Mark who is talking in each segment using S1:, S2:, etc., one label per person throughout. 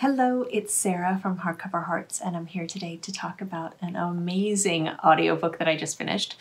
S1: Hello, it's Sarah from Hardcover Hearts, and I'm here today to talk about an amazing audiobook that I just finished.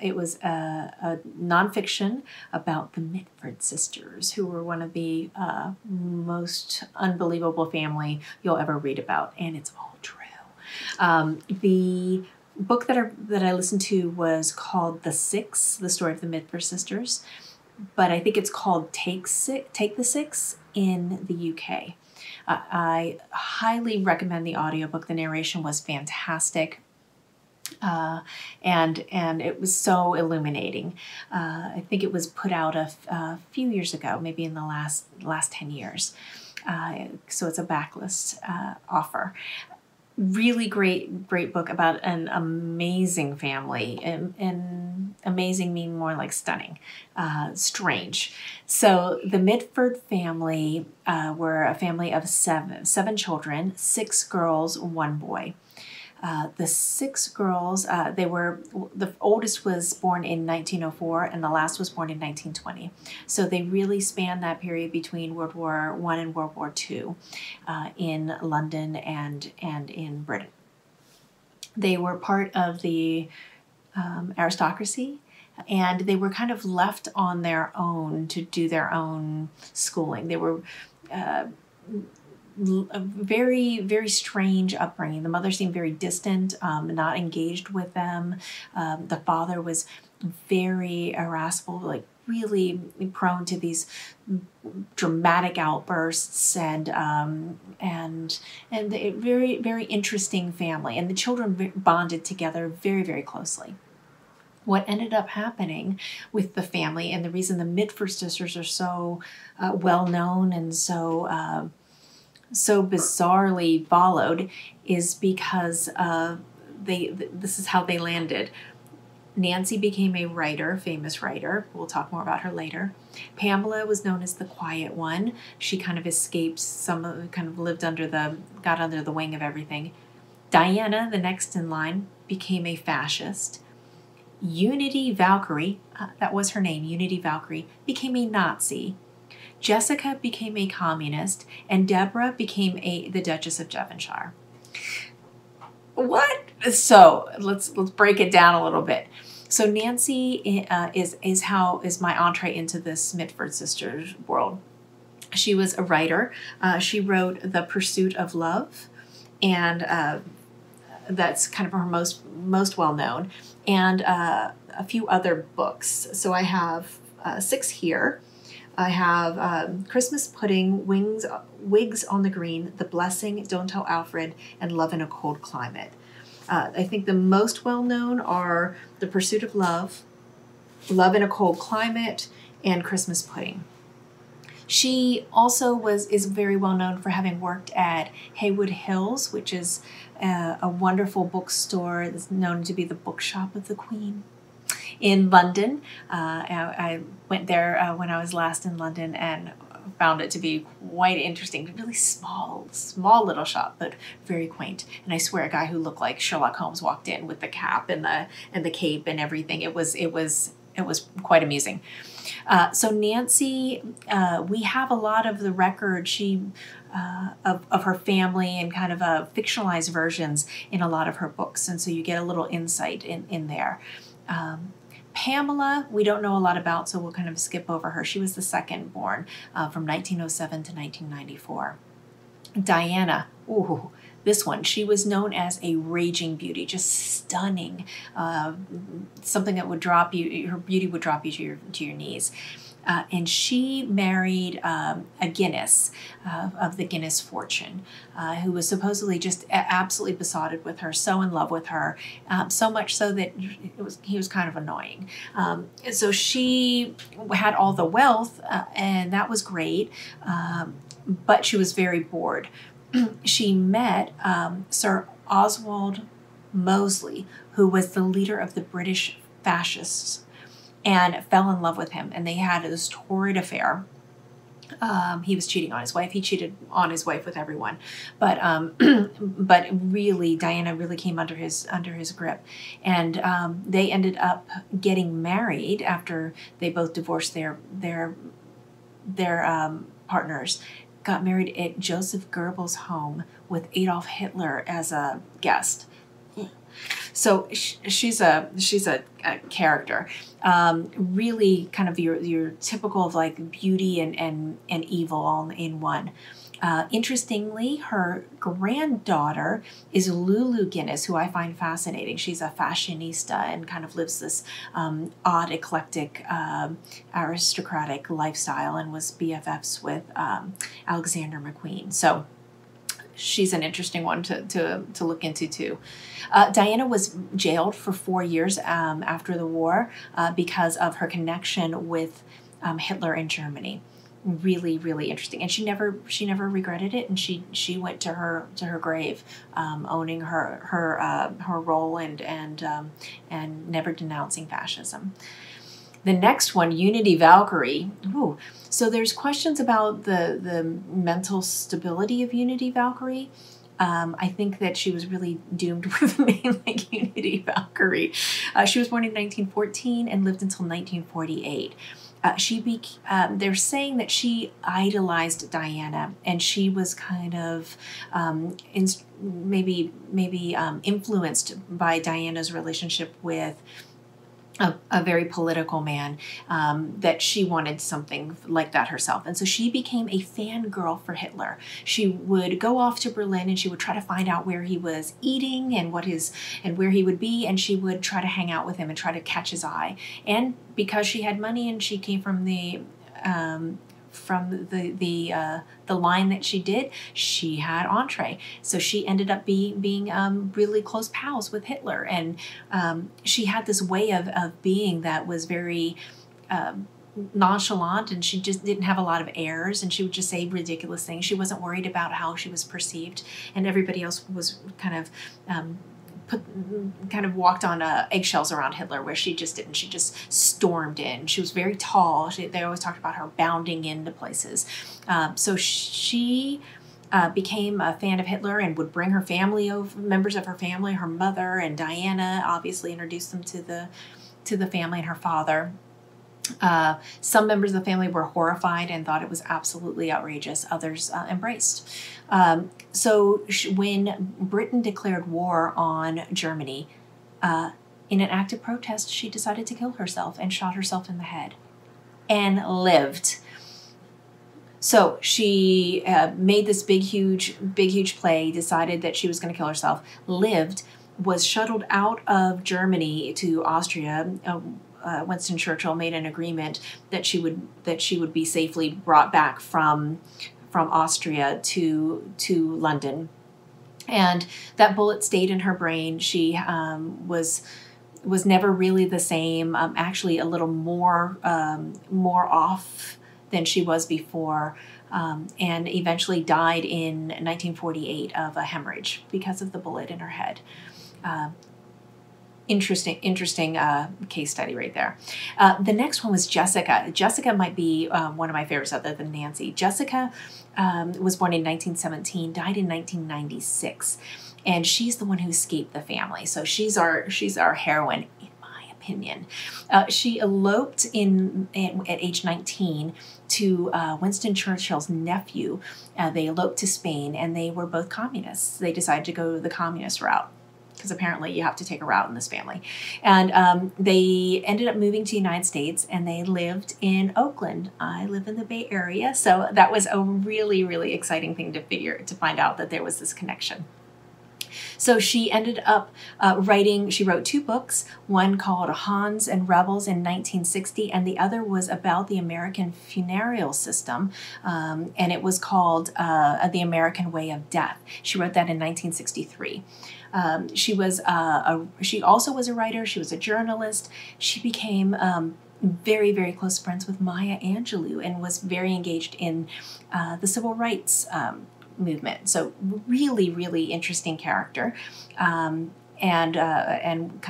S1: It was a nonfiction about the Mitford Sisters, who were one of the most unbelievable family you'll ever read about, and it's all true. The book that I listened to was called The Six, the story of the Mitford Sisters, but I think it's called Take the Six in the UK. I highly recommend the audiobook. The narration was fantastic. And it was so illuminating. I think it was put out a few years ago, maybe in the last 10 years. So it's a backlist offer. Really great book about an amazing family, and amazing meaning more like stunning, strange. So the Mitford family were a family of seven children, 6 girls, 1 boy. The 6 girls, the oldest was born in 1904 and the last was born in 1920. So they really spanned that period between World War I and World War II in London and in Britain. They were part of the aristocracy, and they were kind of left on their own to do their own schooling. They were a very, very strange upbringing. The mother seemed very distant, not engaged with them. The father was very irascible, like really prone to these dramatic outbursts, and a very, very interesting family. And the children bonded together very, very closely. What ended up happening with the family, and the reason the Mitford Sisters are so well known and so bizarrely followed, is because this is how they landed. Nancy became a writer, famous writer. We'll talk more about her later. Pamela was known as the quiet one. She kind of escaped got under the wing of everything. Diana, the next in line, became a fascist. Unity Valkyrie, that was her name, Unity Valkyrie, became a Nazi. Jessica became a communist, and Deborah became the Duchess of Devonshire. What? So let's break it down a little bit. So Nancy is my entree into this Mitford Sisters world. She was a writer. She wrote The Pursuit of Love, and that's kind of her most well known, and a few other books. So I have 6 here. I have Christmas Pudding, Wigs on the Green, The Blessing, Don't Tell Alfred, and Love in a Cold Climate. I think the most well-known are The Pursuit of Love, Love in a Cold Climate, and Christmas Pudding. She also is very well known for having worked at Haywood Hills, which is a wonderful bookstore that's known to be the bookshop of the Queen. In London, I went there when I was last in London and found it to be quite interesting. Really small little shop, but very quaint. And I swear, a guy who looked like Sherlock Holmes walked in with the cap and the cape and everything. It was quite amusing. So Nancy, we have a lot of the record of her family and kind of fictionalized versions in a lot of her books, and so you get a little insight in there. Pamela, we don't know a lot about, so we'll kind of skip over her. She was the second born from 1907 to 1994. Diana, ooh, this one, she was known as a raging beauty, just stunning, something that would drop you, her beauty would drop you to your knees. And she married a Guinness of the Guinness fortune, who was supposedly just absolutely besotted with her, so in love with her, so much so that he was kind of annoying. So she had all the wealth, and that was great, but she was very bored. She met Sir Oswald Mosley, who was the leader of the British fascists, and fell in love with him, and they had this torrid affair. He was cheating on his wife. He cheated on his wife with everyone, but really, Diana really came under his grip, and they ended up getting married after they both divorced their partners. got married at Joseph Goebbels' home with Adolf Hitler as a guest. So she's a character, really kind of your typical of like beauty and evil all in one. Interestingly, her granddaughter is Lulu Guinness, who I find fascinating. She's a fashionista and kind of lives this odd, eclectic, aristocratic lifestyle, and was BFFs with Alexander McQueen. So she's an interesting one to look into too. Diana was jailed for 4 years after the war because of her connection with Hitler in Germany. Really, really interesting, and she never regretted it, and she went to her grave owning her role and never denouncing fascism. The next one, Unity Valkyrie. Ooh. So there's questions about the mental stability of Unity Valkyrie. I think that she was really doomed with a name like Unity Valkyrie. She was born in 1914 and lived until 1948. They're saying that she idolized Diana, and she was kind of maybe influenced by Diana's relationship with a very political man, that she wanted something like that herself. And so she became a fangirl for Hitler. She would go off to Berlin and she would try to find out where he was eating and where he would be, and she would try to hang out with him and try to catch his eye. And because she had money and she came from the line that she did, she had entree. So she ended up being really close pals with Hitler, and she had this way of being that was very nonchalant, and she just didn't have a lot of airs, and she would just say ridiculous things. She wasn't worried about how she was perceived, and everybody else was kind of walked on eggshells around Hitler, where she just didn't. She just stormed in. She was very tall. They always talked about her bounding into places. So she became a fan of Hitler and would bring her family over, members of her family, her mother and Diana, obviously introduced them to the family and her father. Some members of the family were horrified and thought it was absolutely outrageous. Others embraced. So when Britain declared war on Germany, in an act of protest, she decided to kill herself and shot herself in the head and lived. So she made this big, huge play, decided that she was going to kill herself, lived, was shuttled out of Germany to Austria. Winston Churchill made an agreement that she would be safely brought back from Austria to London, and that bullet stayed in her brain. She was never really the same. Actually, a little more off than she was before, and eventually died in 1948 of a hemorrhage because of the bullet in her head. Interesting case study right there. The next one was Jessica. Jessica might be one of my favorites other than Nancy. Jessica was born in 1917, died in 1996, and she's the one who escaped the family. So she's our heroine, in my opinion. She eloped at age 19 to Winston Churchill's nephew. They eloped to Spain, and they were both communists. They decided to go the communist route, because apparently you have to take a route in this family. And they ended up moving to the United States, and they lived in Oakland. I live in the Bay Area, so that was a really, really exciting thing to find out that there was this connection. So she ended up she wrote 2 books, one called Hans and Rebels in 1960, and the other was about the American funereal system, and it was called The American Way of Death. She wrote that in 1963. She also was a writer. She was a journalist. She became very, very close friends with Maya Angelou and was very engaged in the civil rights movement. So really, really interesting character. And kind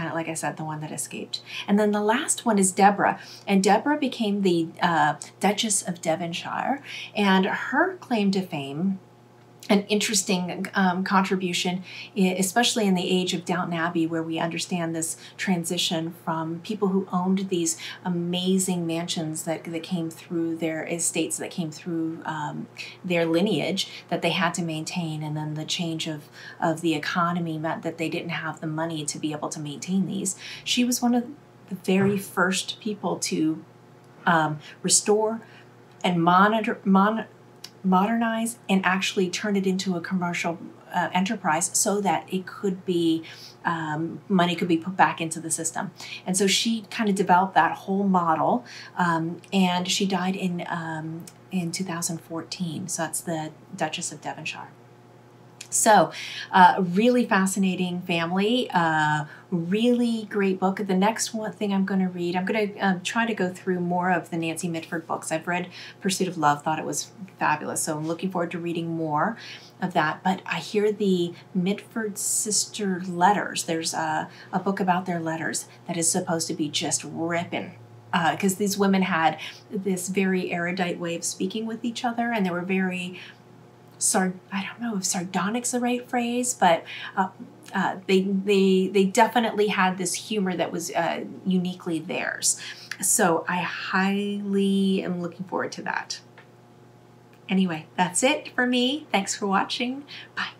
S1: of, like I said, the one that escaped. And then the last one is Deborah. And Deborah became the Duchess of Devonshire. And her claim to fame an interesting contribution, especially in the age of Downton Abbey, where we understand this transition from people who owned these amazing mansions that came through their estates, that came through their lineage, that they had to maintain, and then the change of the economy meant that they didn't have the money to be able to maintain these. She was one of the very first people to restore and modernize and actually turn it into a commercial enterprise so that it could be, money could be put back into the system. And so she kind of developed that whole model, and she died in 2014. So that's the Duchess of Devonshire. So, really fascinating family, really great book. The next one thing I'm going to read, I'm going to try to go through more of the Nancy Mitford books. I've read Pursuit of Love, thought it was fabulous, so I'm looking forward to reading more of that. But I hear the Mitford Sister letters. There's a book about their letters that is supposed to be just ripping. Because these women had this very erudite way of speaking with each other, and they were very... I don't know if sardonic's the right phrase, but they definitely had this humor that was uniquely theirs. So I highly am looking forward to that. Anyway, that's it for me. Thanks for watching. Bye.